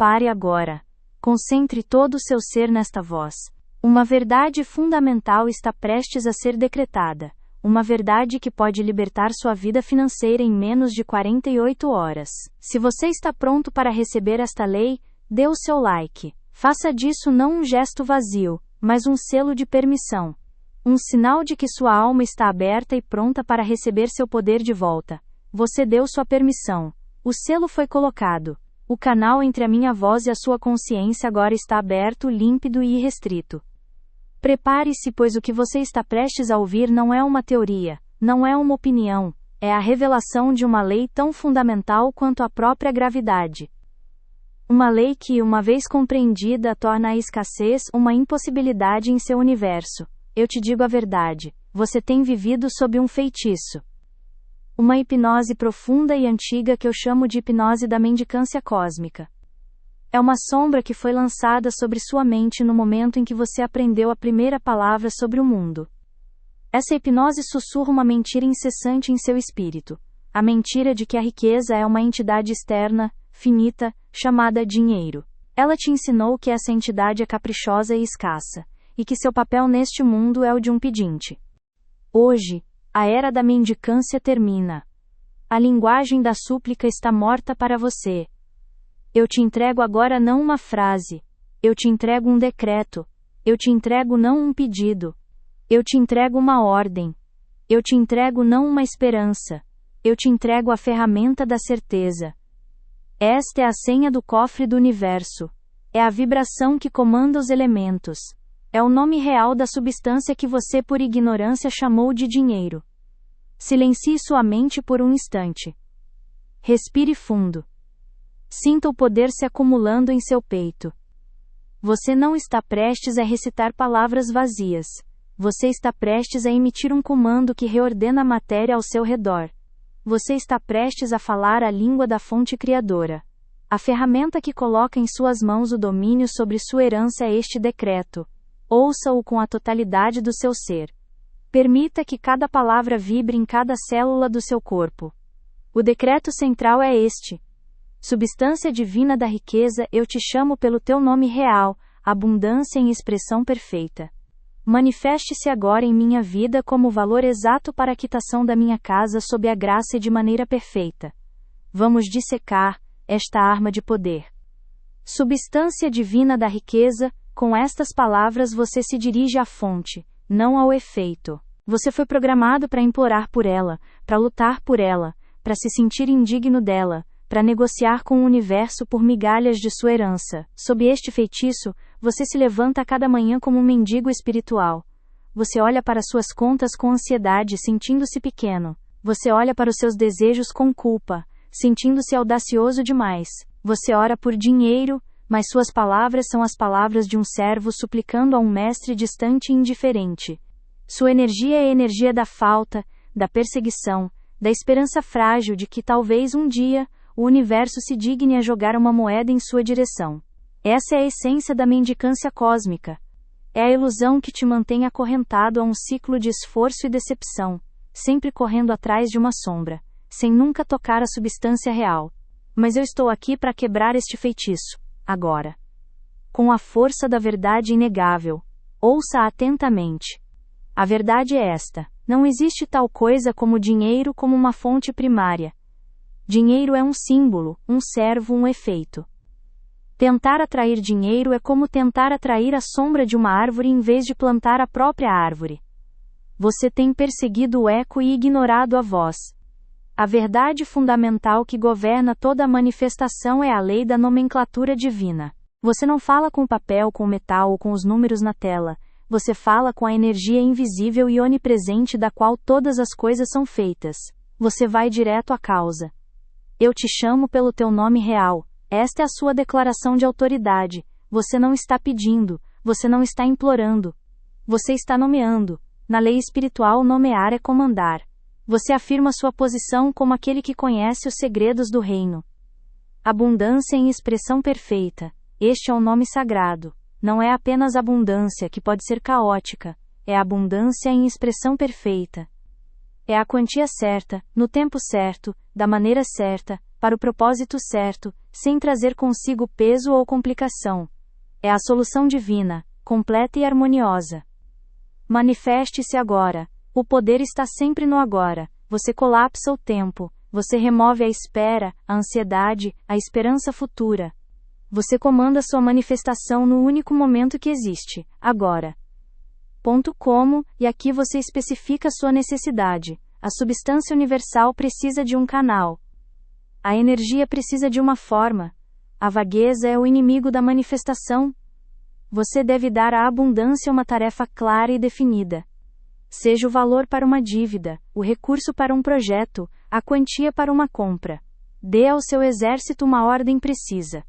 Pare agora. Concentre todo o seu ser nesta voz. Uma verdade fundamental está prestes a ser decretada. Uma verdade que pode libertar sua vida financeira em menos de 48 horas. Se você está pronto para receber esta lei, dê o seu like. Faça disso não um gesto vazio, mas um selo de permissão. Um sinal de que sua alma está aberta e pronta para receber seu poder de volta. Você deu sua permissão. O selo foi colocado. O canal entre a minha voz e a sua consciência agora está aberto, límpido e irrestrito. Prepare-se, pois o que você está prestes a ouvir não é uma teoria, não é uma opinião, é a revelação de uma lei tão fundamental quanto a própria gravidade. Uma lei que, uma vez compreendida, torna a escassez uma impossibilidade em seu universo. Eu te digo a verdade, você tem vivido sob um feitiço. Uma hipnose profunda e antiga que eu chamo de hipnose da mendicância cósmica. É uma sombra que foi lançada sobre sua mente no momento em que você aprendeu a primeira palavra sobre o mundo. Essa hipnose sussurra uma mentira incessante em seu espírito. A mentira de que a riqueza é uma entidade externa, finita, chamada dinheiro. Ela te ensinou que essa entidade é caprichosa e escassa, e que seu papel neste mundo é o de um pedinte. Hoje, a era da mendicância termina. A linguagem da súplica está morta para você. Eu te entrego agora não uma frase. Eu te entrego um decreto. Eu te entrego não um pedido. Eu te entrego uma ordem. Eu te entrego não uma esperança. Eu te entrego a ferramenta da certeza. Esta é a senha do cofre do universo. É a vibração que comanda os elementos. É o nome real da substância que você por ignorância chamou de dinheiro. Silencie sua mente por um instante. Respire fundo. Sinta o poder se acumulando em seu peito. Você não está prestes a recitar palavras vazias. Você está prestes a emitir um comando que reordena a matéria ao seu redor. Você está prestes a falar a língua da fonte criadora. A ferramenta que coloca em suas mãos o domínio sobre sua herança é este decreto. Ouça-o com a totalidade do seu ser. Permita que cada palavra vibre em cada célula do seu corpo. O decreto central é este. Substância divina da riqueza, eu te chamo pelo teu nome real, abundância em expressão perfeita. Manifeste-se agora em minha vida como o valor exato para a quitação da minha casa sob a graça e de maneira perfeita. Vamos dissecar esta arma de poder. Substância divina da riqueza, com estas palavras você se dirige à fonte, não ao efeito. Você foi programado para implorar por ela, para lutar por ela, para se sentir indigno dela, para negociar com o universo por migalhas de sua herança. Sob este feitiço, você se levanta a cada manhã como um mendigo espiritual. Você olha para suas contas com ansiedade, sentindo-se pequeno. Você olha para os seus desejos com culpa, sentindo-se audacioso demais. Você ora por dinheiro, mas suas palavras são as palavras de um servo suplicando a um mestre distante e indiferente. Sua energia é a energia da falta, da perseguição, da esperança frágil de que talvez um dia o universo se digne a jogar uma moeda em sua direção. Essa é a essência da mendicância cósmica. É a ilusão que te mantém acorrentado a um ciclo de esforço e decepção, sempre correndo atrás de uma sombra, sem nunca tocar a substância real. Mas eu estou aqui para quebrar este feitiço, agora. Com a força da verdade inegável. Ouça atentamente. A verdade é esta: não existe tal coisa como dinheiro como uma fonte primária. Dinheiro é um símbolo, um servo, um efeito. Tentar atrair dinheiro é como tentar atrair a sombra de uma árvore em vez de plantar a própria árvore. Você tem perseguido o eco e ignorado a voz. A verdade fundamental que governa toda a manifestação é a lei da nomenclatura divina. Você não fala com o papel, com o metal ou com os números na tela. Você fala com a energia invisível e onipresente da qual todas as coisas são feitas. Você vai direto à causa. Eu te chamo pelo teu nome real. Esta é a sua declaração de autoridade. Você não está pedindo, você não está implorando. Você está nomeando. Na lei espiritual, nomear é comandar. Você afirma sua posição como aquele que conhece os segredos do reino. Abundância em expressão perfeita. Este é um nome sagrado. Não é apenas abundância que pode ser caótica. É abundância em expressão perfeita. É a quantia certa, no tempo certo, da maneira certa, para o propósito certo, sem trazer consigo peso ou complicação. É a solução divina, completa e harmoniosa. Manifeste-se agora. O poder está sempre no agora. Você colapsa o tempo. Você remove a espera, a ansiedade, a esperança futura. Você comanda sua manifestação no único momento que existe, agora. Como, e aqui você especifica sua necessidade. A substância universal precisa de um canal. A energia precisa de uma forma. A vagueza é o inimigo da manifestação. Você deve dar à abundância uma tarefa clara e definida. Seja o valor para uma dívida, o recurso para um projeto, a quantia para uma compra. Dê ao seu exército uma ordem precisa.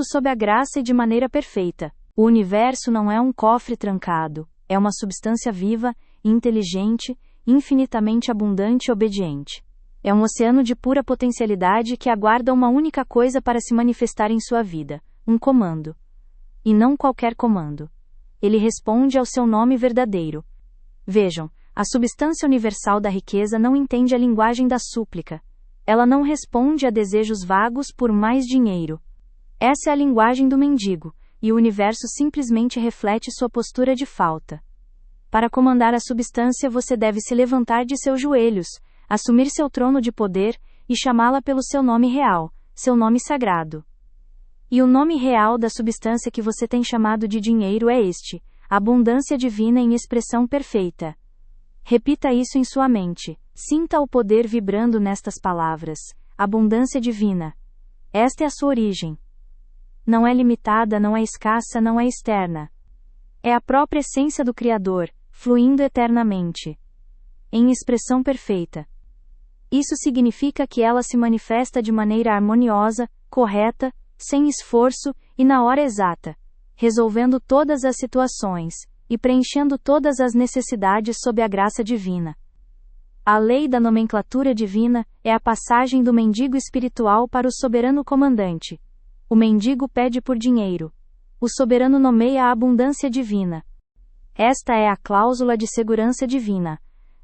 Sob a graça e de maneira perfeita. O universo não é um cofre trancado, é uma substância viva, inteligente, infinitamente abundante e obediente. É um oceano de pura potencialidade que aguarda uma única coisa para se manifestar em sua vida: um comando. E não qualquer comando. Ele responde ao seu nome verdadeiro. Vejam, a substância universal da riqueza não entende a linguagem da súplica. Ela não responde a desejos vagos por mais dinheiro. Essa é a linguagem do mendigo, e o universo simplesmente reflete sua postura de falta. Para comandar a substância, você deve se levantar de seus joelhos, assumir seu trono de poder e chamá-la pelo seu nome real, seu nome sagrado. E o nome real da substância que você tem chamado de dinheiro é este: abundância divina em expressão perfeita. Repita isso em sua mente. Sinta o poder vibrando nestas palavras: abundância divina. Esta é a sua origem. Não é limitada, não é escassa, não é externa. É a própria essência do Criador, fluindo eternamente. Em expressão perfeita. Isso significa que ela se manifesta de maneira harmoniosa, correta, sem esforço e na hora exata, resolvendo todas as situações e preenchendo todas as necessidades sob a graça divina. A lei da nomenclatura divina é a passagem do mendigo espiritual para o soberano comandante. O mendigo pede por dinheiro. O soberano nomeia a abundância divina. Esta é a cláusula de segurança divina.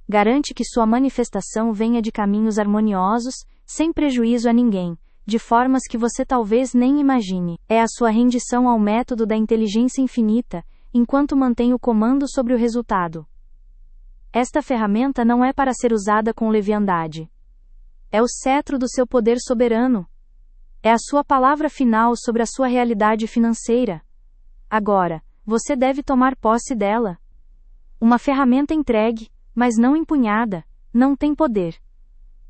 Garante que sua manifestação venha de caminhos harmoniosos, sem prejuízo a ninguém, de formas que você talvez nem imagine. É a sua rendição ao método da inteligência infinita, enquanto mantém o comando sobre o resultado. Esta ferramenta não é para ser usada com leviandade. É o cetro do seu poder soberano. É a sua palavra final sobre a sua realidade financeira. Agora, você deve tomar posse dela. Uma ferramenta entregue, mas não empunhada, não tem poder.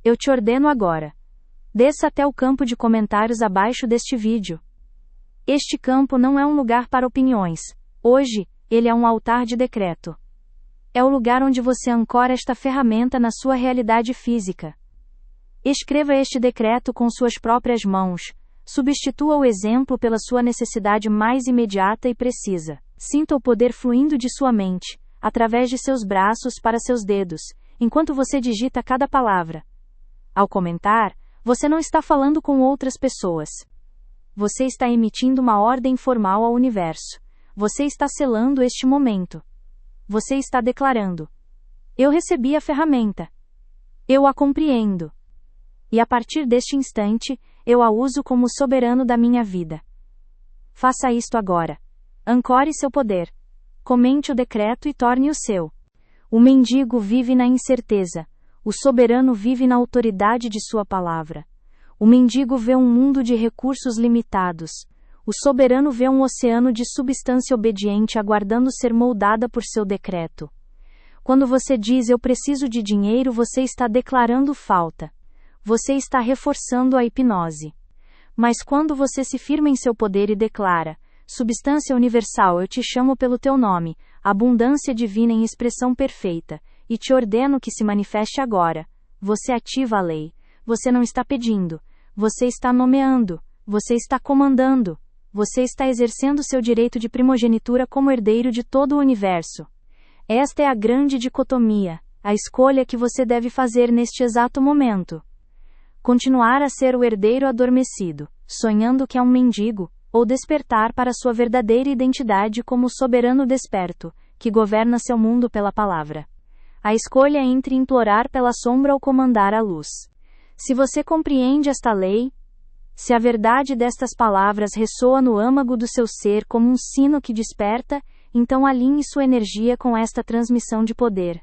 Eu te ordeno agora. Desça até o campo de comentários abaixo deste vídeo. Este campo não é um lugar para opiniões. Hoje, ele é um altar de decreto. É o lugar onde você ancora esta ferramenta na sua realidade física. Escreva este decreto com suas próprias mãos. Substitua o exemplo pela sua necessidade mais imediata e precisa. Sinta o poder fluindo de sua mente, através de seus braços para seus dedos, enquanto você digita cada palavra. Ao comentar, você não está falando com outras pessoas. Você está emitindo uma ordem formal ao universo. Você está selando este momento. Você está declarando: eu recebi a ferramenta. Eu a compreendo. E a partir deste instante, eu a uso como soberano da minha vida. Faça isto agora. Ancore seu poder. Comente o decreto e torne-o seu. O mendigo vive na incerteza. O soberano vive na autoridade de sua palavra. O mendigo vê um mundo de recursos limitados. O soberano vê um oceano de substância obediente aguardando ser moldada por seu decreto. Quando você diz eu preciso de dinheiro, você está declarando falta. Você está reforçando a hipnose. Mas quando você se firma em seu poder e declara: substância universal, eu te chamo pelo teu nome, abundância divina em expressão perfeita, e te ordeno que se manifeste agora. Você ativa a lei. Você não está pedindo. Você está nomeando. Você está comandando. Você está exercendo seu direito de primogenitura como herdeiro de todo o universo. Esta é a grande dicotomia, a escolha que você deve fazer neste exato momento. Continuar a ser o herdeiro adormecido, sonhando que é um mendigo, ou despertar para sua verdadeira identidade como o soberano desperto, que governa seu mundo pela palavra. A escolha é entre implorar pela sombra ou comandar a luz. Se você compreende esta lei, Se a verdade destas palavras ressoa no âmago do seu ser como um sino que desperta, então alinhe sua energia com esta transmissão de poder.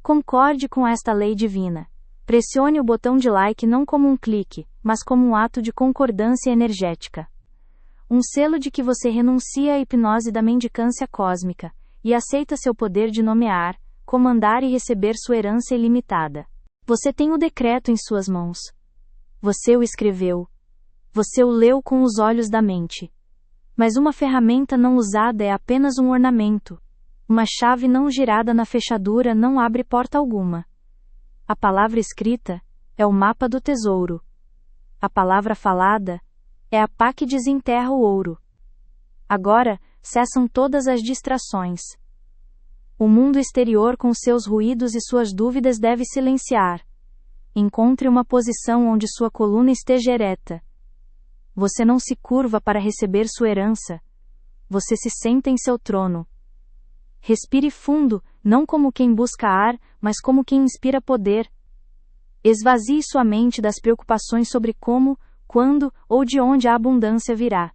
Concorde com esta lei divina. Pressione o botão de like não como um clique, mas como um ato de concordância energética. Um selo de que você renuncia à hipnose da mendicância cósmica e aceita seu poder de nomear, comandar e receber sua herança ilimitada. Você tem o decreto em suas mãos. Você o escreveu. Você o leu com os olhos da mente. Mas uma ferramenta não usada é apenas um ornamento. Uma chave não girada na fechadura não abre porta alguma. A palavra escrita é o mapa do tesouro. A palavra falada é a pá que desenterra o ouro. Agora, cessam todas as distrações. O mundo exterior com seus ruídos e suas dúvidas deve silenciar. Encontre uma posição onde sua coluna esteja ereta. Você não se curva para receber sua herança. Você se senta em seu trono. Respire fundo, não como quem busca ar, mas como quem inspira poder. Esvazie sua mente das preocupações sobre como, quando ou de onde a abundância virá.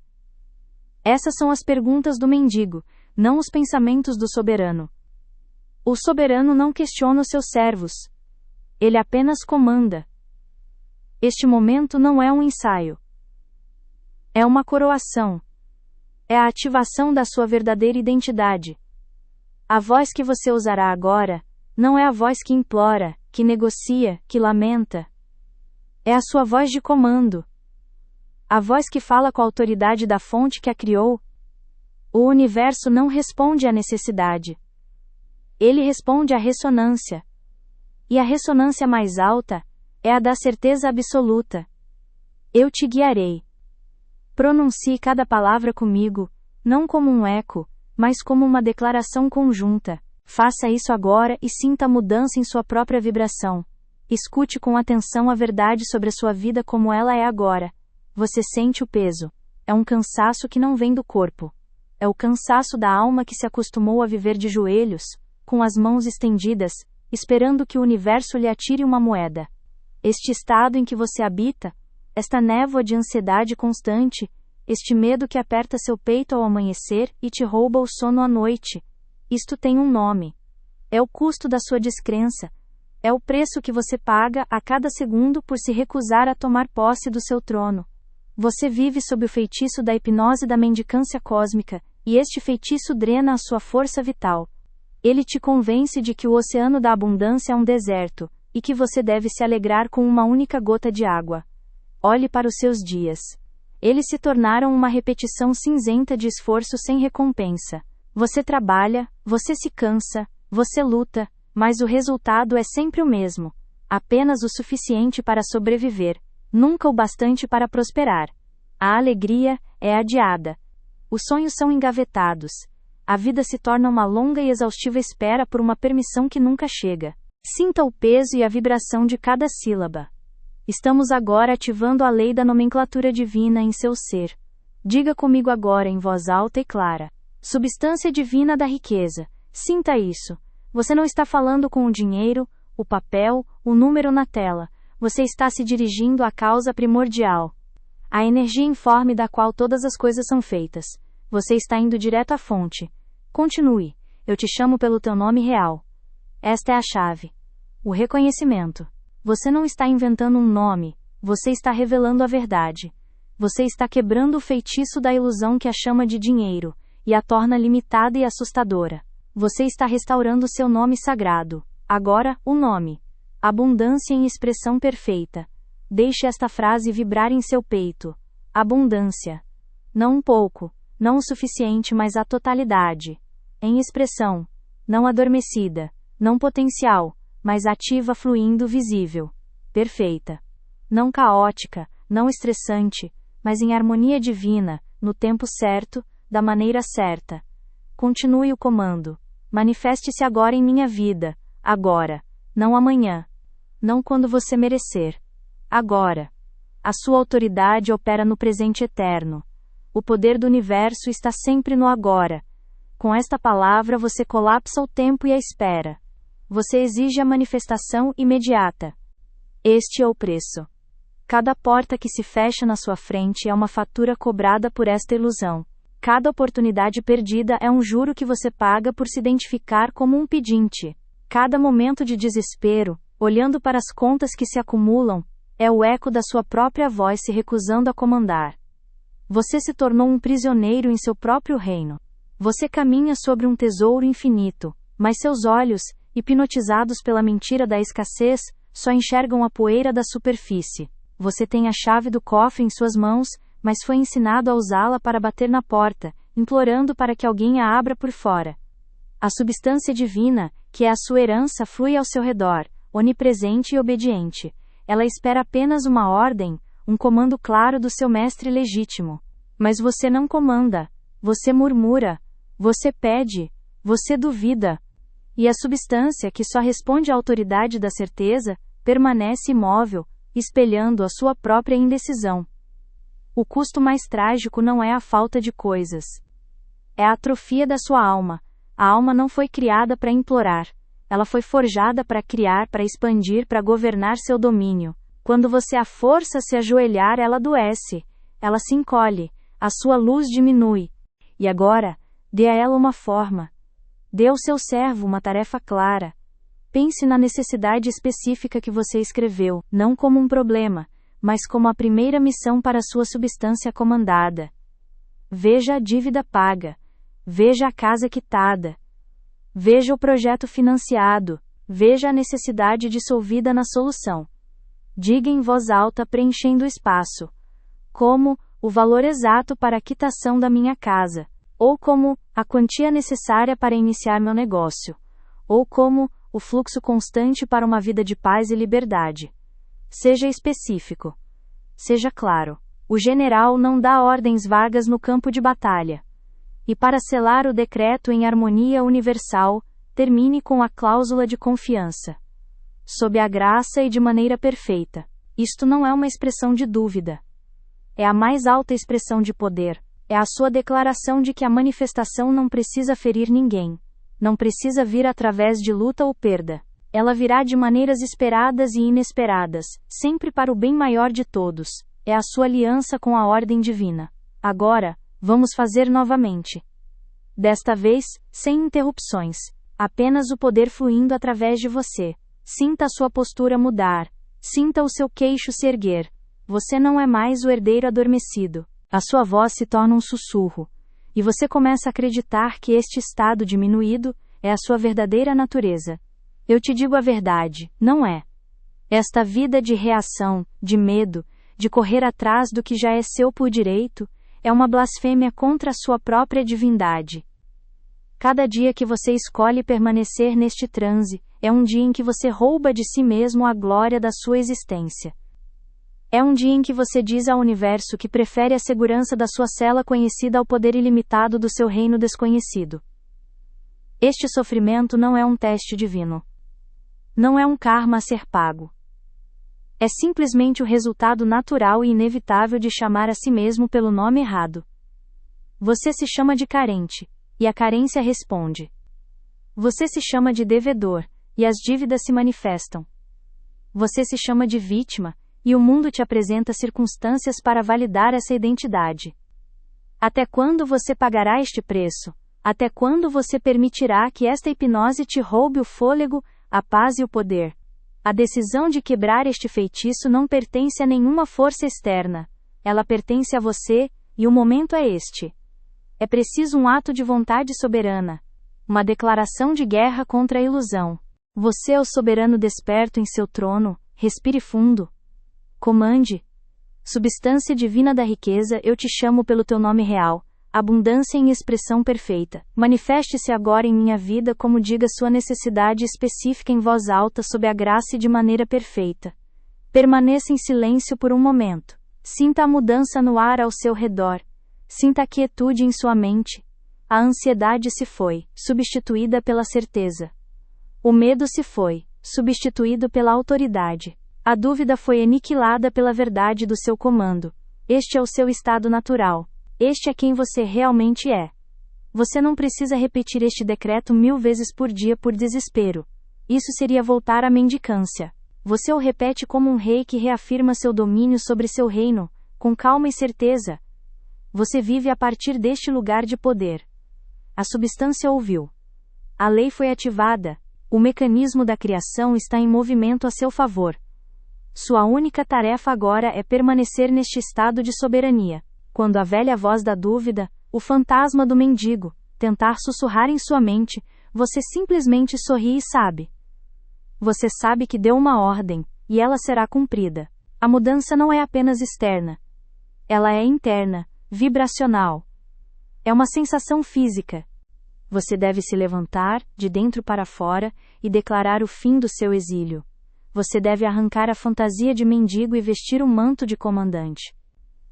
Essas são as perguntas do mendigo, não os pensamentos do soberano. O soberano não questiona os seus servos. Ele apenas comanda. Este momento não é um ensaio. É uma coroação. É a ativação da sua verdadeira identidade. A voz que você usará agora, não é a voz que implora, que negocia, que lamenta. É a sua voz de comando. A voz que fala com a autoridade da fonte que a criou. O universo não responde à necessidade. Ele responde à ressonância. E a ressonância mais alta é a da certeza absoluta. Eu te guiarei. Pronuncie cada palavra comigo, não como um eco, mas como uma declaração conjunta. Faça isso agora e sinta a mudança em sua própria vibração. Escute com atenção a verdade sobre a sua vida como ela é agora. Você sente o peso. É um cansaço que não vem do corpo. É o cansaço da alma que se acostumou a viver de joelhos, com as mãos estendidas, esperando que o universo lhe atire uma moeda. Este estado em que você habita, esta névoa de ansiedade constante, este medo que aperta seu peito ao amanhecer e te rouba o sono à noite. Isto tem um nome. É o custo da sua descrença. É o preço que você paga a cada segundo por se recusar a tomar posse do seu trono. Você vive sob o feitiço da hipnose da mendicância cósmica, e este feitiço drena a sua força vital. Ele te convence de que o oceano da abundância é um deserto, e que você deve se alegrar com uma única gota de água. Olhe para os seus dias. Eles se tornaram uma repetição cinzenta de esforço sem recompensa. Você trabalha, você se cansa, você luta, mas o resultado é sempre o mesmo. Apenas o suficiente para sobreviver, nunca o bastante para prosperar. A alegria é adiada. Os sonhos são engavetados. A vida se torna uma longa e exaustiva espera por uma permissão que nunca chega. Sinta o peso e a vibração de cada sílaba. Estamos agora ativando a lei da nomenclatura divina em seu ser. Diga comigo agora em voz alta e clara. Substância divina da riqueza. Sinta isso. Você não está falando com o dinheiro, o papel, o número na tela. Você está se dirigindo à causa primordial. A energia informe da qual todas as coisas são feitas. Você está indo direto à fonte. Continue. Eu te chamo pelo teu nome real. Esta é a chave. O reconhecimento. Você não está inventando um nome, você está revelando a verdade. Você está quebrando o feitiço da ilusão que a chama de dinheiro, e a torna limitada e assustadora. Você está restaurando seu nome sagrado. Agora, o nome. Abundância em expressão perfeita. Deixe esta frase vibrar em seu peito. Abundância. Não um pouco, não o suficiente, mas a totalidade. Em expressão. Não adormecida, não potencial, mas ativa, fluindo, visível. Perfeita. Não caótica, não estressante, mas em harmonia divina, no tempo certo, da maneira certa. Continue o comando. Manifeste-se agora em minha vida, agora, não amanhã. Não quando você merecer. Agora. A sua autoridade opera no presente eterno. O poder do universo está sempre no agora. Com esta palavra você colapsa o tempo e a espera. Você exige a manifestação imediata. Este é o preço. Cada porta que se fecha na sua frente é uma fatura cobrada por esta ilusão. Cada oportunidade perdida é um juro que você paga por se identificar como um pedinte. Cada momento de desespero, olhando para as contas que se acumulam, é o eco da sua própria voz se recusando a comandar. Você se tornou um prisioneiro em seu próprio reino. Você caminha sobre um tesouro infinito, mas seus olhos, hipnotizados pela mentira da escassez, só enxergam a poeira da superfície. Você tem a chave do cofre em suas mãos, mas foi ensinado a usá-la para bater na porta, implorando para que alguém a abra por fora. A substância divina, que é a sua herança, flui ao seu redor, onipresente e obediente. Ela espera apenas uma ordem, um comando claro do seu mestre legítimo. Mas você não comanda, você murmura, você pede, você duvida. E a substância, que só responde à autoridade da certeza, permanece imóvel, espelhando a sua própria indecisão. O custo mais trágico não é a falta de coisas. É a atrofia da sua alma. A alma não foi criada para implorar. Ela foi forjada para criar, para expandir, para governar seu domínio. Quando você a força a se ajoelhar, ela adoece. Ela se encolhe. A sua luz diminui. E agora, dê a ela uma forma. Dê ao seu servo uma tarefa clara. Pense na necessidade específica que você escreveu, não como um problema, mas como a primeira missão para sua substância comandada. Veja a dívida paga. Veja a casa quitada. Veja o projeto financiado. Veja a necessidade dissolvida na solução. Diga em voz alta, preenchendo o espaço. Como, o valor exato para a quitação da minha casa. Ou como, a quantia necessária para iniciar meu negócio. Ou como, o fluxo constante para uma vida de paz e liberdade. Seja específico. Seja claro. O general não dá ordens vagas no campo de batalha. E para selar o decreto em harmonia universal, termine com a cláusula de confiança. Sob a graça e de maneira perfeita. Isto não é uma expressão de dúvida. É a mais alta expressão de poder. É a sua declaração de que a manifestação não precisa ferir ninguém. Não precisa vir através de luta ou perda. Ela virá de maneiras esperadas e inesperadas, sempre para o bem maior de todos. É a sua aliança com a ordem divina. Agora, vamos fazer novamente. Desta vez, sem interrupções. Apenas o poder fluindo através de você. Sinta a sua postura mudar. Sinta o seu queixo se erguer. Você não é mais o herdeiro adormecido. A sua voz se torna um sussurro. E você começa a acreditar que este estado diminuído é a sua verdadeira natureza. Eu te digo a verdade, não é. Esta vida de reação, de medo, de correr atrás do que já é seu por direito, é uma blasfêmia contra a sua própria divindade. Cada dia que você escolhe permanecer neste transe, é um dia em que você rouba de si mesmo a glória da sua existência. É um dia em que você diz ao universo que prefere a segurança da sua cela conhecida ao poder ilimitado do seu reino desconhecido. Este sofrimento não é um teste divino. Não é um karma a ser pago. É simplesmente o resultado natural e inevitável de chamar a si mesmo pelo nome errado. Você se chama de carente, e a carência responde. Você se chama de devedor, e as dívidas se manifestam. Você se chama de vítima, e o mundo te apresenta circunstâncias para validar essa identidade. Até quando você pagará este preço? Até quando você permitirá que esta hipnose te roube o fôlego, a paz e o poder? A decisão de quebrar este feitiço não pertence a nenhuma força externa. Ela pertence a você, e o momento é este. É preciso um ato de vontade soberana. Uma declaração de guerra contra a ilusão. Você é o soberano desperto em seu trono, respire fundo. Comande. Substância divina da riqueza, eu te chamo pelo teu nome real. Abundância em expressão perfeita. Manifeste-se agora em minha vida como diga sua necessidade específica em voz alta sob a graça e de maneira perfeita. Permaneça em silêncio por um momento. Sinta a mudança no ar ao seu redor. Sinta a quietude em sua mente. A ansiedade se foi, substituída pela certeza. O medo se foi, substituído pela autoridade. A dúvida foi aniquilada pela verdade do seu comando. Este é o seu estado natural. Este é quem você realmente é. Você não precisa repetir este decreto 1000 vezes por dia por desespero. Isso seria voltar à mendicância. Você o repete como um rei que reafirma seu domínio sobre seu reino, com calma e certeza. Você vive a partir deste lugar de poder. A substância ouviu. A lei foi ativada. O mecanismo da criação está em movimento a seu favor. Sua única tarefa agora é permanecer neste estado de soberania. Quando a velha voz da dúvida, o fantasma do mendigo, tentar sussurrar em sua mente, você simplesmente sorri e sabe. Você sabe que deu uma ordem, e ela será cumprida. A mudança não é apenas externa. Ela é interna, vibracional. É uma sensação física. Você deve se levantar, de dentro para fora, e declarar o fim do seu exílio. Você deve arrancar a fantasia de mendigo e vestir o manto de comandante.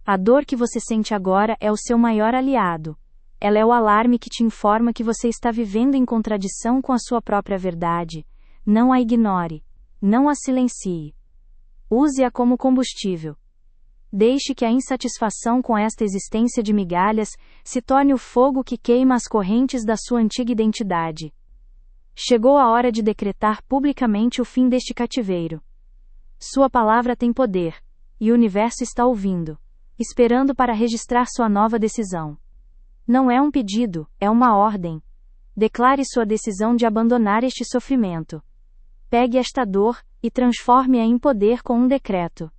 A dor que você sente agora é o seu maior aliado. Ela é o alarme que te informa que você está vivendo em contradição com a sua própria verdade. Não a ignore. Não a silencie. Use-a como combustível. Deixe que a insatisfação com esta existência de migalhas se torne o fogo que queima as correntes da sua antiga identidade. Chegou a hora de decretar publicamente o fim deste cativeiro. Sua palavra tem poder, e o universo está ouvindo, esperando para registrar sua nova decisão. Não é um pedido, é uma ordem. Declare sua decisão de abandonar este sofrimento. Pegue esta dor e transforme-a em poder com um decreto.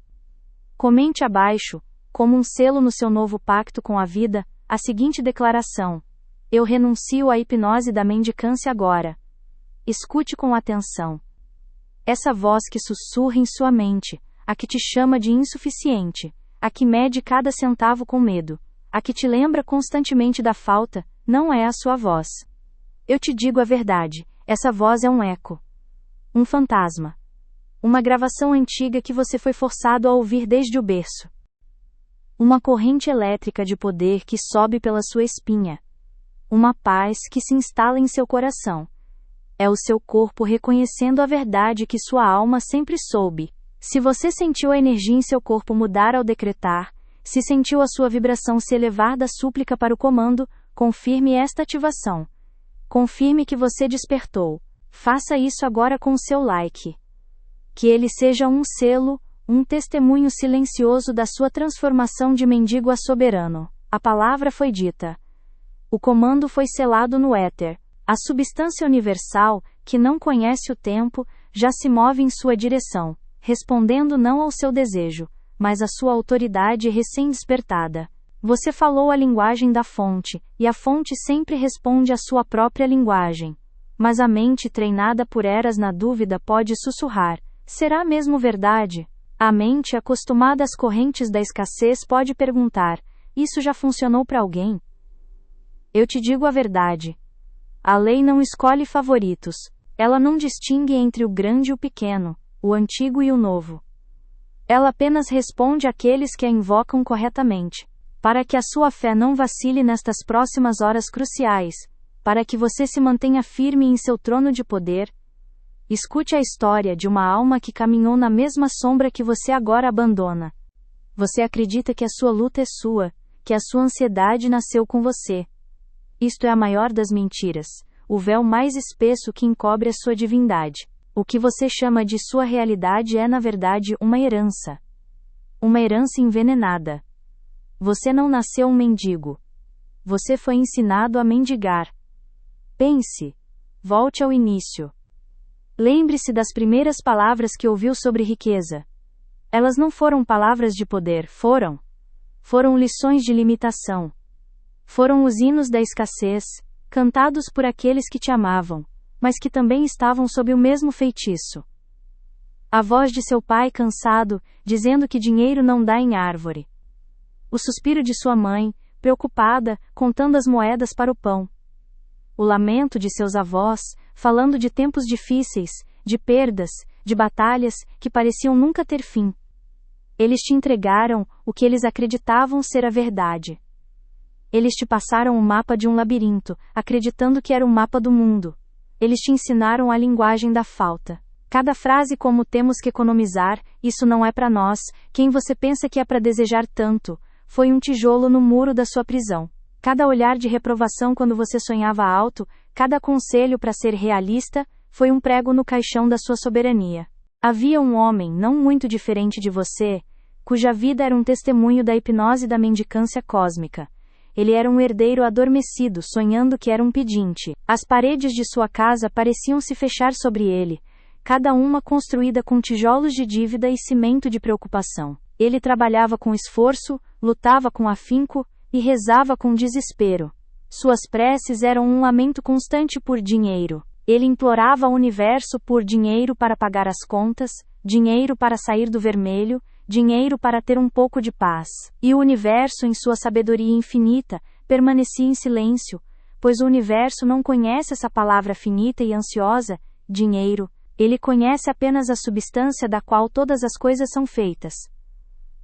Comente abaixo, como um selo no seu novo pacto com a vida, a seguinte declaração: eu renuncio à hipnose da mendicância agora. Escute com atenção. Essa voz que sussurra em sua mente, a que te chama de insuficiente, a que mede cada centavo com medo, a que te lembra constantemente da falta, não é a sua voz. Eu te digo a verdade, essa voz é um eco. Um fantasma. Uma gravação antiga que você foi forçado a ouvir desde o berço. Uma corrente elétrica de poder que sobe pela sua espinha. Uma paz que se instala em seu coração. É o seu corpo reconhecendo a verdade que sua alma sempre soube. Se você sentiu a energia em seu corpo mudar ao decretar, se sentiu a sua vibração se elevar da súplica para o comando, confirme esta ativação. Confirme que você despertou. Faça isso agora com o seu like. Que ele seja um selo, um testemunho silencioso da sua transformação de mendigo a soberano. A palavra foi dita. O comando foi selado no éter. A substância universal, que não conhece o tempo, já se move em sua direção, respondendo não ao seu desejo, mas à sua autoridade recém-despertada. Você falou a linguagem da fonte, e a fonte sempre responde à sua própria linguagem. Mas a mente treinada por eras na dúvida pode sussurrar: será mesmo verdade? A mente acostumada às correntes da escassez pode perguntar: isso já funcionou para alguém? Eu te digo a verdade. A lei não escolhe favoritos. Ela não distingue entre o grande e o pequeno, o antigo e o novo. Ela apenas responde àqueles que a invocam corretamente. Para que a sua fé não vacile nestas próximas horas cruciais, para que você se mantenha firme em seu trono de poder, escute a história de uma alma que caminhou na mesma sombra que você agora abandona. Você acredita que a sua luta é sua, que a sua ansiedade nasceu com você. Isto é a maior das mentiras, o véu mais espesso que encobre a sua divindade. O que você chama de sua realidade é na verdade uma herança. Uma herança envenenada. Você não nasceu um mendigo. Você foi ensinado a mendigar. Pense. Volte ao início. Lembre-se das primeiras palavras que ouviu sobre riqueza. Elas não foram palavras de poder, foram. Foram lições de limitação. Foram os hinos da escassez, cantados por aqueles que te amavam, mas que também estavam sob o mesmo feitiço. A voz de seu pai cansado, dizendo que dinheiro não dá em árvore. O suspiro de sua mãe, preocupada, contando as moedas para o pão. O lamento de seus avós, falando de tempos difíceis, de perdas, de batalhas que pareciam nunca ter fim. Eles te entregaram o que eles acreditavam ser a verdade. Eles te passaram o mapa de um labirinto, acreditando que era o mapa do mundo. Eles te ensinaram a linguagem da falta. Cada frase como temos que economizar, isso não é para nós, quem você pensa que é para desejar tanto, foi um tijolo no muro da sua prisão. Cada olhar de reprovação quando você sonhava alto, cada conselho para ser realista, foi um prego no caixão da sua soberania. Havia um homem não muito diferente de você, cuja vida era um testemunho da hipnose da mendicância cósmica. Ele era um herdeiro adormecido, sonhando que era um pedinte. As paredes de sua casa pareciam se fechar sobre ele, cada uma construída com tijolos de dívida e cimento de preocupação. Ele trabalhava com esforço, lutava com afinco e rezava com desespero. Suas preces eram um lamento constante por dinheiro. Ele implorava ao universo por dinheiro para pagar as contas, dinheiro para sair do vermelho, dinheiro para ter um pouco de paz. E o universo, em sua sabedoria infinita, permanecia em silêncio, pois o universo não conhece essa palavra finita e ansiosa, dinheiro. Ele conhece apenas a substância da qual todas as coisas são feitas.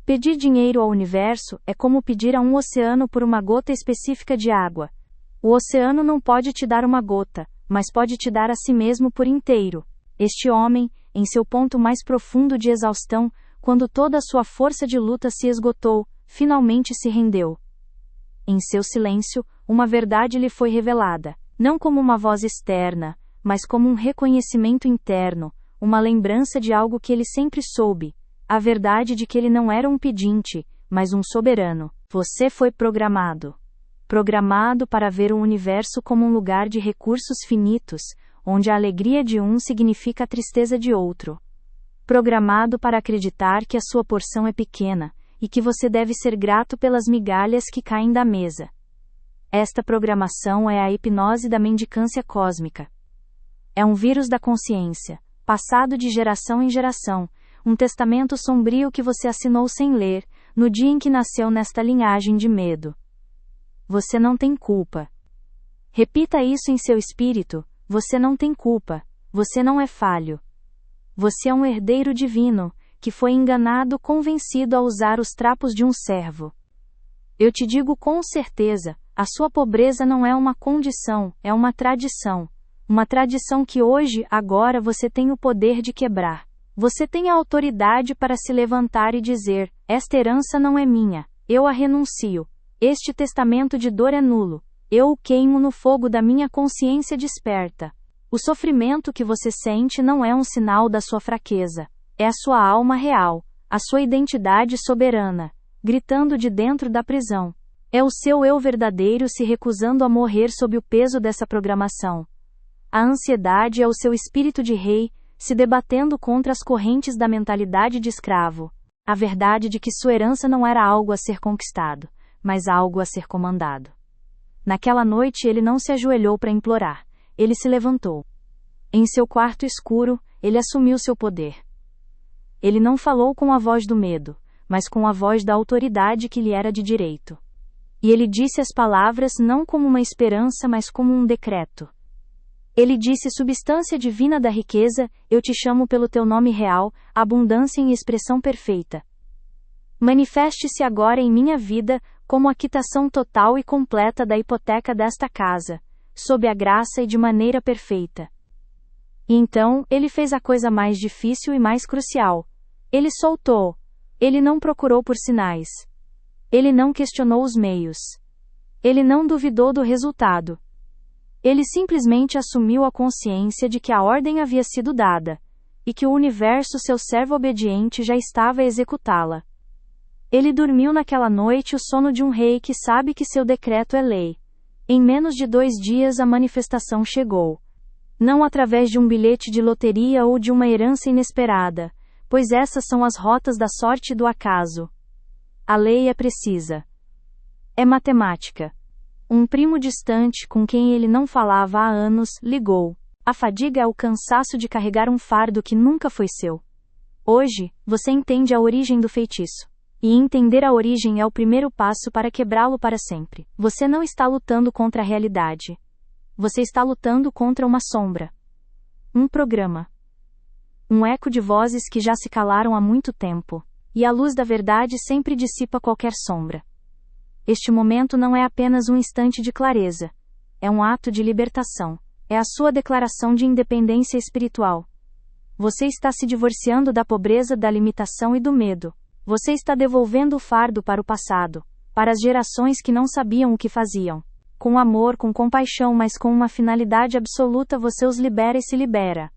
Pedir dinheiro ao universo é como pedir a um oceano por uma gota específica de água. O oceano não pode te dar uma gota, mas pode te dar a si mesmo por inteiro. Este homem, em seu ponto mais profundo de exaustão, quando toda a sua força de luta se esgotou, finalmente se rendeu. Em seu silêncio, uma verdade lhe foi revelada, não como uma voz externa, mas como um reconhecimento interno, uma lembrança de algo que ele sempre soube, a verdade de que ele não era um pedinte, mas um soberano. Você foi programado para ver o universo como um lugar de recursos finitos, onde a alegria de um significa a tristeza de outro. Programado para acreditar que a sua porção é pequena, e que você deve ser grato pelas migalhas que caem da mesa. Esta programação é a hipnose da mendicância cósmica. É um vírus da consciência, passado de geração em geração, um testamento sombrio que você assinou sem ler, no dia em que nasceu nesta linhagem de medo. Você não tem culpa. Repita isso em seu espírito: você não tem culpa, você não é falho. Você é um herdeiro divino, que foi enganado convencido a usar os trapos de um servo. Eu te digo com certeza, a sua pobreza não é uma condição, é uma tradição. Uma tradição que hoje, agora você tem o poder de quebrar. Você tem a autoridade para se levantar e dizer: esta herança não é minha, eu a renuncio. Este testamento de dor é nulo, eu o queimo no fogo da minha consciência desperta. O sofrimento que você sente não é um sinal da sua fraqueza, é a sua alma real, a sua identidade soberana, gritando de dentro da prisão. É o seu eu verdadeiro se recusando a morrer sob o peso dessa programação. A ansiedade é o seu espírito de rei, se debatendo contra as correntes da mentalidade de escravo. A verdade de que sua herança não era algo a ser conquistado, mas algo a ser comandado. Naquela noite ele não se ajoelhou para implorar, ele se levantou. Em seu quarto escuro, ele assumiu seu poder. Ele não falou com a voz do medo, mas com a voz da autoridade que lhe era de direito. E ele disse as palavras não como uma esperança, mas como um decreto. Ele disse: substância divina da riqueza, eu te chamo pelo teu nome real, abundância em expressão perfeita. Manifeste-se agora em minha vida, como a quitação total e completa da hipoteca desta casa, sob a graça e de maneira perfeita. E então, ele fez a coisa mais difícil e mais crucial. Ele soltou. Ele não procurou por sinais. Ele não questionou os meios. Ele não duvidou do resultado. Ele simplesmente assumiu a consciência de que a ordem havia sido dada, e que o universo, seu servo obediente, já estava a executá-la. Ele dormiu naquela noite o sono de um rei que sabe que seu decreto é lei. Em menos de 2 dias a manifestação chegou. Não através de um bilhete de loteria ou de uma herança inesperada, pois essas são as rotas da sorte e do acaso. A lei é precisa. É matemática. Um primo distante com quem ele não falava há anos ligou. A fadiga é o cansaço de carregar um fardo que nunca foi seu. Hoje, você entende a origem do feitiço. E entender a origem é o primeiro passo para quebrá-lo para sempre. Você não está lutando contra a realidade. Você está lutando contra uma sombra. Um programa. Um eco de vozes que já se calaram há muito tempo. E a luz da verdade sempre dissipa qualquer sombra. Este momento não é apenas um instante de clareza. É um ato de libertação. É a sua declaração de independência espiritual. Você está se divorciando da pobreza, da limitação e do medo. Você está devolvendo o fardo para o passado, para as gerações que não sabiam o que faziam. Com amor, com compaixão, mas com uma finalidade absoluta, você os libera e se libera.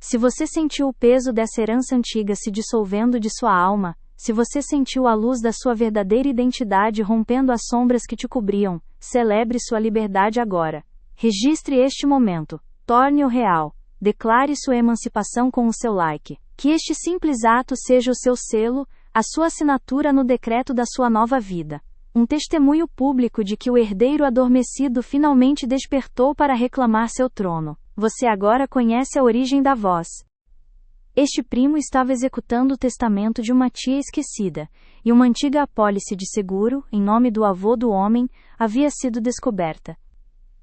Se você sentiu o peso dessa herança antiga se dissolvendo de sua alma, se você sentiu a luz da sua verdadeira identidade rompendo as sombras que te cobriam, celebre sua liberdade agora. Registre este momento. Torne-o real. Declare sua emancipação com o seu like. Que este simples ato seja o seu selo, a sua assinatura no decreto da sua nova vida. Um testemunho público de que o herdeiro adormecido finalmente despertou para reclamar seu trono. Você agora conhece a origem da voz. Este primo estava executando o testamento de uma tia esquecida, e uma antiga apólice de seguro, em nome do avô do homem, havia sido descoberta.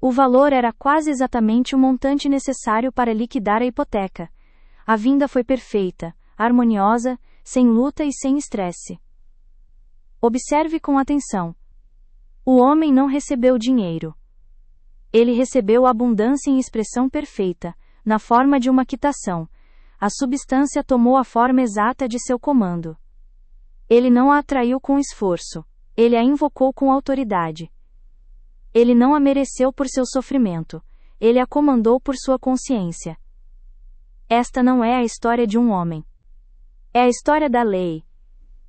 O valor era quase exatamente o montante necessário para liquidar a hipoteca. A vinda foi perfeita, harmoniosa, sem luta e sem estresse. Observe com atenção. O homem não recebeu dinheiro. Ele recebeu abundância em expressão perfeita, na forma de uma quitação. A substância tomou a forma exata de seu comando. Ele não a atraiu com esforço. Ele a invocou com autoridade. Ele não a mereceu por seu sofrimento. Ele a comandou por sua consciência. Esta não é a história de um homem. É a história da lei.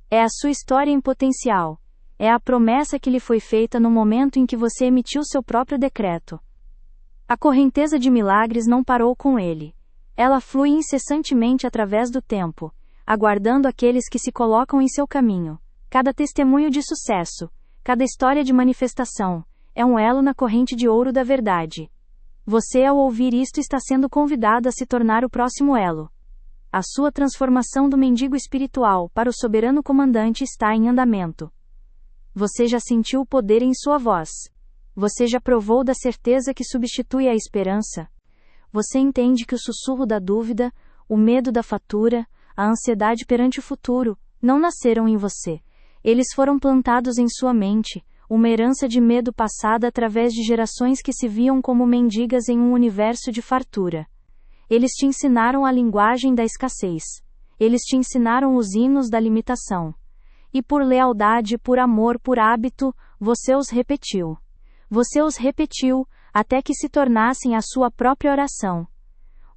É a sua história em potencial. É a promessa que lhe foi feita no momento em que você emitiu seu próprio decreto. A correnteza de milagres não parou com ele. Ela flui incessantemente através do tempo, aguardando aqueles que se colocam em seu caminho. Cada testemunho de sucesso, cada história de manifestação, é um elo na corrente de ouro da verdade. Você, ao ouvir isto, está sendo convidado a se tornar o próximo elo. A sua transformação do mendigo espiritual para o soberano comandante está em andamento. Você já sentiu o poder em sua voz. Você já provou da certeza que substitui a esperança. Você entende que o sussurro da dúvida, o medo da fatura, a ansiedade perante o futuro, não nasceram em você. Eles foram plantados em sua mente, uma herança de medo passada através de gerações que se viam como mendigas em um universo de fartura. Eles te ensinaram a linguagem da escassez. Eles te ensinaram os hinos da limitação. E por lealdade, por amor, por hábito, você os repetiu. Você os repetiu, até que se tornassem a sua própria oração.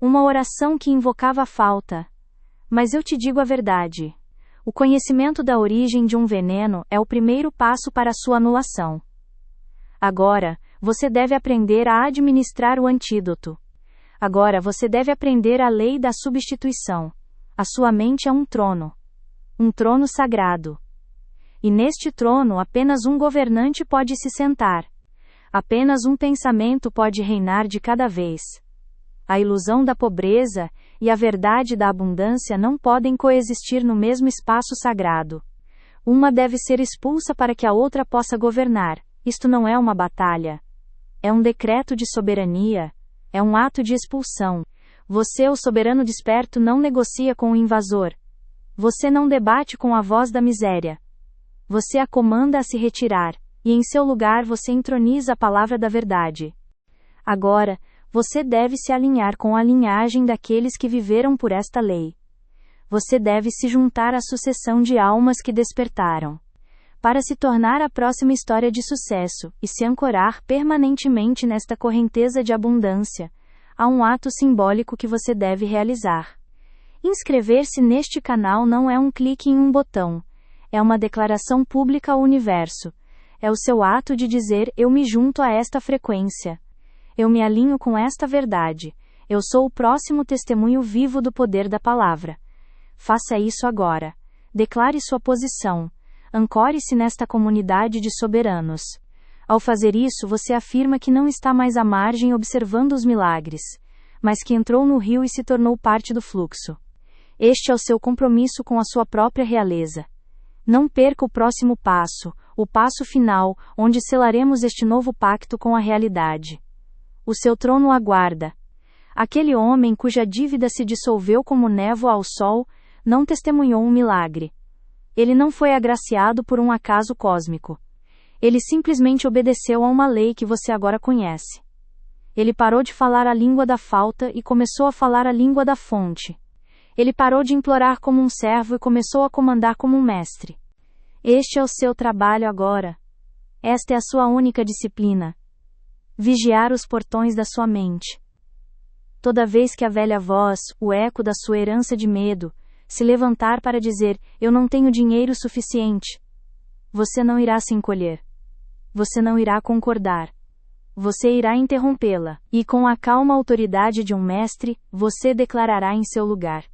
Uma oração que invocava a falta. Mas eu te digo a verdade. O conhecimento da origem de um veneno é o primeiro passo para a sua anulação. Agora, você deve aprender a administrar o antídoto. Agora você deve aprender a lei da substituição. A sua mente é um trono. Um trono sagrado. E neste trono apenas um governante pode se sentar. Apenas um pensamento pode reinar de cada vez. A ilusão da pobreza e a verdade da abundância não podem coexistir no mesmo espaço sagrado. Uma deve ser expulsa para que a outra possa governar. Isto não é uma batalha. É um decreto de soberania. É um ato de expulsão. Você, o soberano desperto, não negocia com o invasor. Você não debate com a voz da miséria. Você a comanda a se retirar, e em seu lugar você entroniza a palavra da verdade. Agora, você deve se alinhar com a linhagem daqueles que viveram por esta lei. Você deve se juntar à sucessão de almas que despertaram, para se tornar a próxima história de sucesso, e se ancorar permanentemente nesta correnteza de abundância. Há um ato simbólico que você deve realizar. Inscrever-se neste canal não é um clique em um botão. É uma declaração pública ao universo. É o seu ato de dizer: eu me junto a esta frequência. Eu me alinho com esta verdade. Eu sou o próximo testemunho vivo do poder da palavra. Faça isso agora. Declare sua posição. Ancore-se nesta comunidade de soberanos. Ao fazer isso, você afirma que não está mais à margem observando os milagres, mas que entrou no rio e se tornou parte do fluxo. Este é o seu compromisso com a sua própria realeza. Não perca o próximo passo, o passo final, onde selaremos este novo pacto com a realidade. O seu trono aguarda. Aquele homem cuja dívida se dissolveu como névoa ao sol, não testemunhou um milagre. Ele não foi agraciado por um acaso cósmico. Ele simplesmente obedeceu a uma lei que você agora conhece. Ele parou de falar a língua da falta e começou a falar a língua da fonte. Ele parou de implorar como um servo e começou a comandar como um mestre. Este é o seu trabalho agora. Esta é a sua única disciplina. Vigiar os portões da sua mente. Toda vez que a velha voz, o eco da sua herança de medo, se levantar para dizer, eu não tenho dinheiro suficiente, você não irá se encolher. Você não irá concordar. Você irá interrompê-la, e com a calma autoridade de um mestre, você declarará em seu lugar.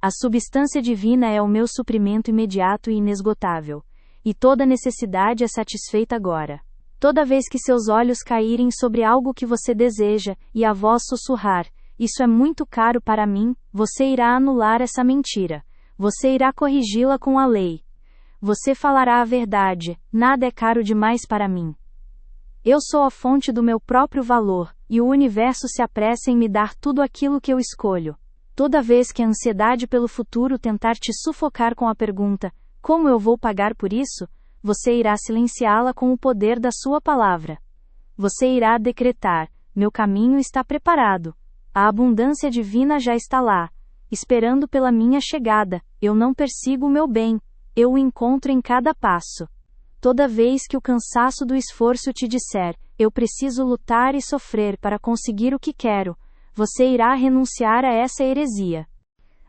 A substância divina é o meu suprimento imediato e inesgotável, e toda necessidade é satisfeita agora. Toda vez que seus olhos caírem sobre algo que você deseja, e a voz sussurrar, isso é muito caro para mim, você irá anular essa mentira. Você irá corrigi-la com a lei. Você falará a verdade, nada é caro demais para mim. Eu sou a fonte do meu próprio valor, e o universo se apressa em me dar tudo aquilo que eu escolho. Toda vez que a ansiedade pelo futuro tentar te sufocar com a pergunta, como eu vou pagar por isso? Você irá silenciá-la com o poder da sua palavra. Você irá decretar, meu caminho está preparado. A abundância divina já está lá, esperando pela minha chegada. Eu não persigo o meu bem, eu o encontro em cada passo. Toda vez que o cansaço do esforço te disser, eu preciso lutar e sofrer para conseguir o que quero, você irá renunciar a essa heresia.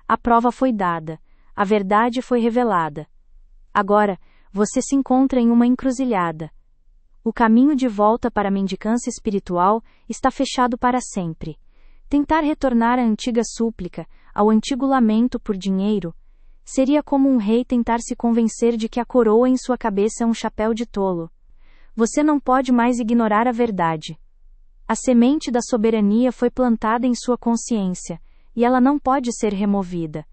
A prova foi dada, a verdade foi revelada. Agora, você se encontra em uma encruzilhada. O caminho de volta para a mendicância espiritual está fechado para sempre. Tentar retornar à antiga súplica, ao antigo lamento por dinheiro, seria como um rei tentar se convencer de que a coroa em sua cabeça é um chapéu de tolo. Você não pode mais ignorar a verdade. A semente da soberania foi plantada em sua consciência, e ela não pode ser removida.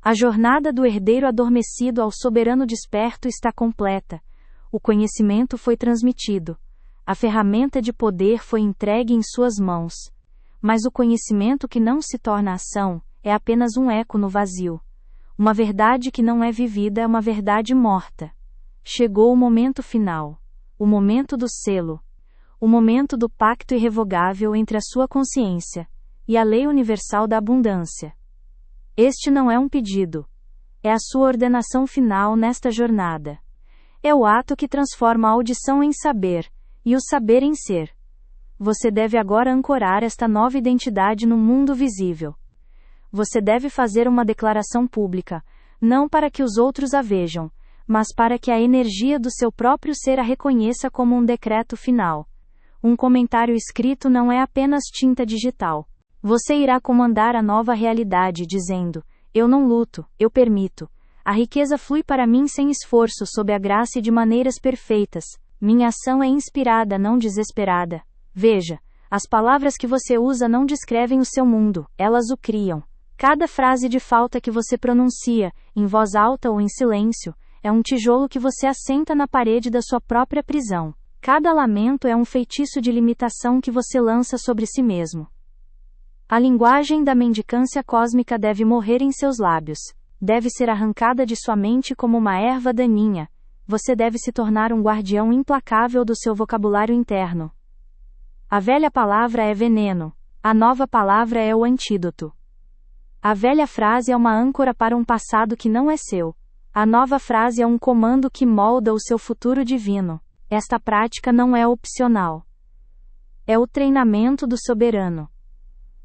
A jornada do herdeiro adormecido ao soberano desperto está completa. O conhecimento foi transmitido. A ferramenta de poder foi entregue em suas mãos. Mas o conhecimento que não se torna ação, é apenas um eco no vazio. Uma verdade que não é vivida é uma verdade morta. Chegou o momento final. O momento do selo. O momento do pacto irrevogável entre a sua consciência e a lei universal da abundância. Este não é um pedido. É a sua ordenação final nesta jornada. É o ato que transforma a audição em saber, e o saber em ser. Você deve agora ancorar esta nova identidade no mundo visível. Você deve fazer uma declaração pública, não para que os outros a vejam, mas para que a energia do seu próprio ser a reconheça como um decreto final. Um comentário escrito não é apenas tinta digital. Você irá comandar a nova realidade dizendo, eu não luto, eu permito. A riqueza flui para mim sem esforço sob a graça e de maneiras perfeitas. Minha ação é inspirada, não desesperada. Veja, as palavras que você usa não descrevem o seu mundo, elas o criam. Cada frase de falta que você pronuncia, em voz alta ou em silêncio, é um tijolo que você assenta na parede da sua própria prisão. Cada lamento é um feitiço de limitação que você lança sobre si mesmo. A linguagem da mendicância cósmica deve morrer em seus lábios. Deve ser arrancada de sua mente como uma erva daninha. Você deve se tornar um guardião implacável do seu vocabulário interno. A velha palavra é veneno. A nova palavra é o antídoto. A velha frase é uma âncora para um passado que não é seu. A nova frase é um comando que molda o seu futuro divino. Esta prática não é opcional. É o treinamento do soberano.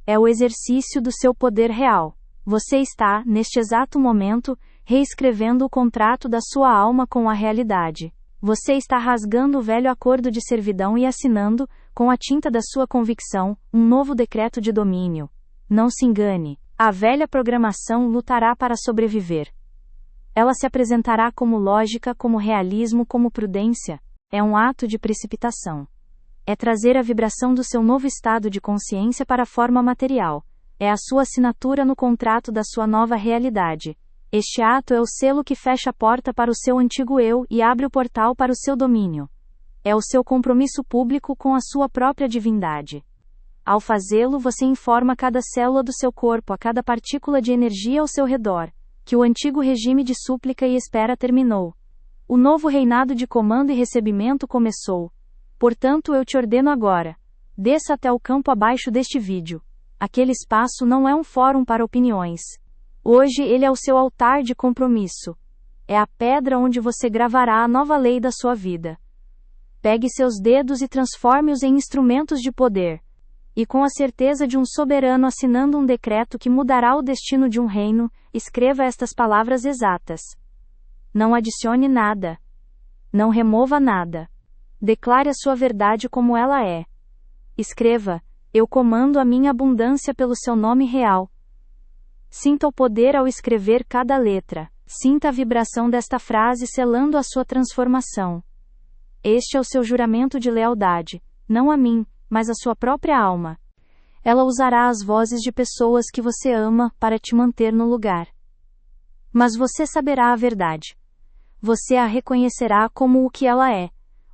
É o exercício do seu poder real. Você está, neste exato momento, reescrevendo o contrato da sua alma com a realidade. Você está rasgando o velho acordo de servidão e assinando, com a tinta da sua convicção, um novo decreto de domínio. Não se engane, a velha programação lutará para sobreviver. Ela se apresentará como lógica, como realismo, como prudência. É um ato de precipitação. É trazer a vibração do seu novo estado de consciência para a forma material. É a sua assinatura no contrato da sua nova realidade. Este ato é o selo que fecha a porta para o seu antigo eu e abre o portal para o seu domínio. É o seu compromisso público com a sua própria divindade. Ao fazê-lo, você informa cada célula do seu corpo, a cada partícula de energia ao seu redor, que o antigo regime de súplica e espera terminou. O novo reinado de comando e recebimento começou. Portanto, eu te ordeno agora. Desça até o campo abaixo deste vídeo. Aquele espaço não é um fórum para opiniões. Hoje ele é o seu altar de compromisso. É a pedra onde você gravará a nova lei da sua vida. Pegue seus dedos e transforme-os em instrumentos de poder. E com a certeza de um soberano assinando um decreto que mudará o destino de um reino, escreva estas palavras exatas. Não adicione nada. Não remova nada. Declare a sua verdade como ela é. Escreva: eu comando a minha abundância pelo seu nome real. Sinta o poder ao escrever cada letra. Sinta a vibração desta frase selando a sua transformação. Este é o seu juramento de lealdade, não a mim, mas a sua própria alma. Ela usará as vozes de pessoas que você ama para te manter no lugar. Mas você saberá a verdade. Você a reconhecerá como o que ela é,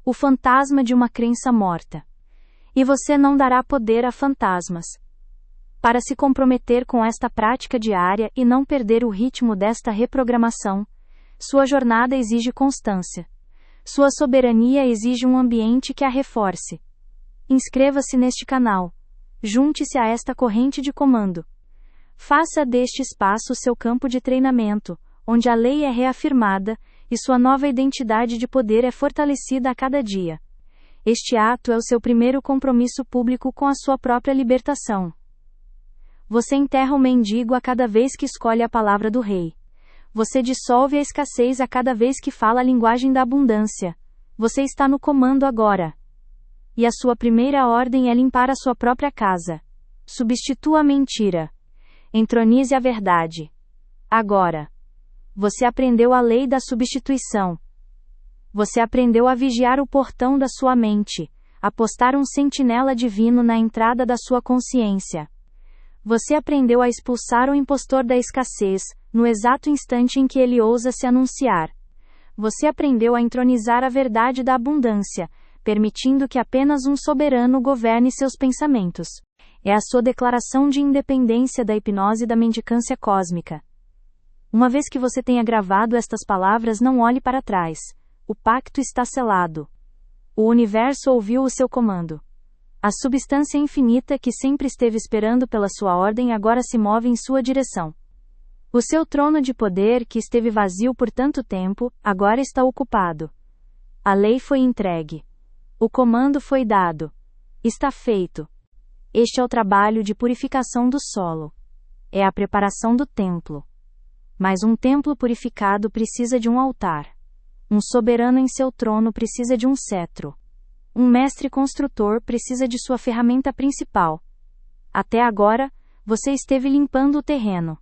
o fantasma de uma crença morta. E você não dará poder a fantasmas. Para se comprometer com esta prática diária e não perder o ritmo desta reprogramação, sua jornada exige constância. Sua soberania exige um ambiente que a reforce. Inscreva-se neste canal. Junte-se a esta corrente de comando. Faça deste espaço seu campo de treinamento, onde a lei é reafirmada e sua nova identidade de poder é fortalecida a cada dia. Este ato é o seu primeiro compromisso público com a sua própria libertação. Você enterra o mendigo a cada vez que escolhe a palavra do rei. Você dissolve a escassez a cada vez que fala a linguagem da abundância. Você está no comando agora. E a sua primeira ordem é limpar a sua própria casa. Substitua a mentira. Entronize a verdade. Agora. Você aprendeu a lei da substituição. Você aprendeu a vigiar o portão da sua mente, a postar um sentinela divino na entrada da sua consciência. Você aprendeu a expulsar o impostor da escassez, no exato instante em que ele ousa se anunciar. Você aprendeu a entronizar a verdade da abundância, permitindo que apenas um soberano governe seus pensamentos. É a sua declaração de independência da hipnose da mendicância cósmica. Uma vez que você tenha gravado estas palavras, não olhe para trás. O pacto está selado. O universo ouviu o seu comando. A substância infinita que sempre esteve esperando pela sua ordem agora se move em sua direção. O seu trono de poder, que esteve vazio por tanto tempo, agora está ocupado. A lei foi entregue. O comando foi dado. Está feito. Este é o trabalho de purificação do solo. É a preparação do templo. Mas um templo purificado precisa de um altar. Um soberano em seu trono precisa de um cetro. Um mestre construtor precisa de sua ferramenta principal. Até agora, você esteve limpando o terreno.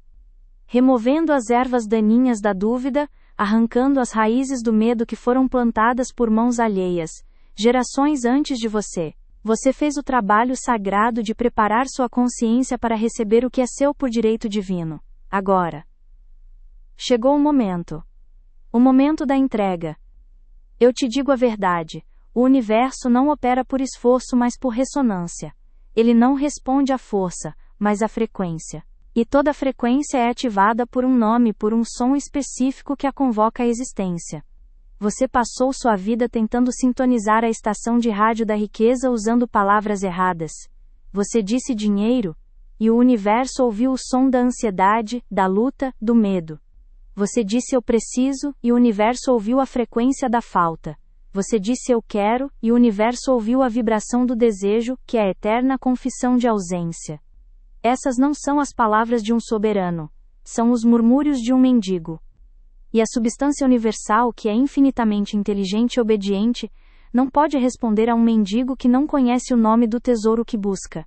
Removendo as ervas daninhas da dúvida, arrancando as raízes do medo que foram plantadas por mãos alheias, gerações antes de você. Você fez o trabalho sagrado de preparar sua consciência para receber o que é seu por direito divino. Agora. Chegou o momento. O momento da entrega. Eu te digo a verdade. O universo não opera por esforço, mas por ressonância. Ele não responde à força, mas à frequência. E toda frequência é ativada por um nome, por um som específico que a convoca à existência. Você passou sua vida tentando sintonizar a estação de rádio da riqueza usando palavras erradas. Você disse dinheiro, e o universo ouviu o som da ansiedade, da luta, do medo. Você disse eu preciso, e o universo ouviu a frequência da falta. Você disse eu quero, e o universo ouviu a vibração do desejo, que é a eterna confissão de ausência. Essas não são as palavras de um soberano. São os murmúrios de um mendigo. E a substância universal, que é infinitamente inteligente e obediente, não pode responder a um mendigo que não conhece o nome do tesouro que busca.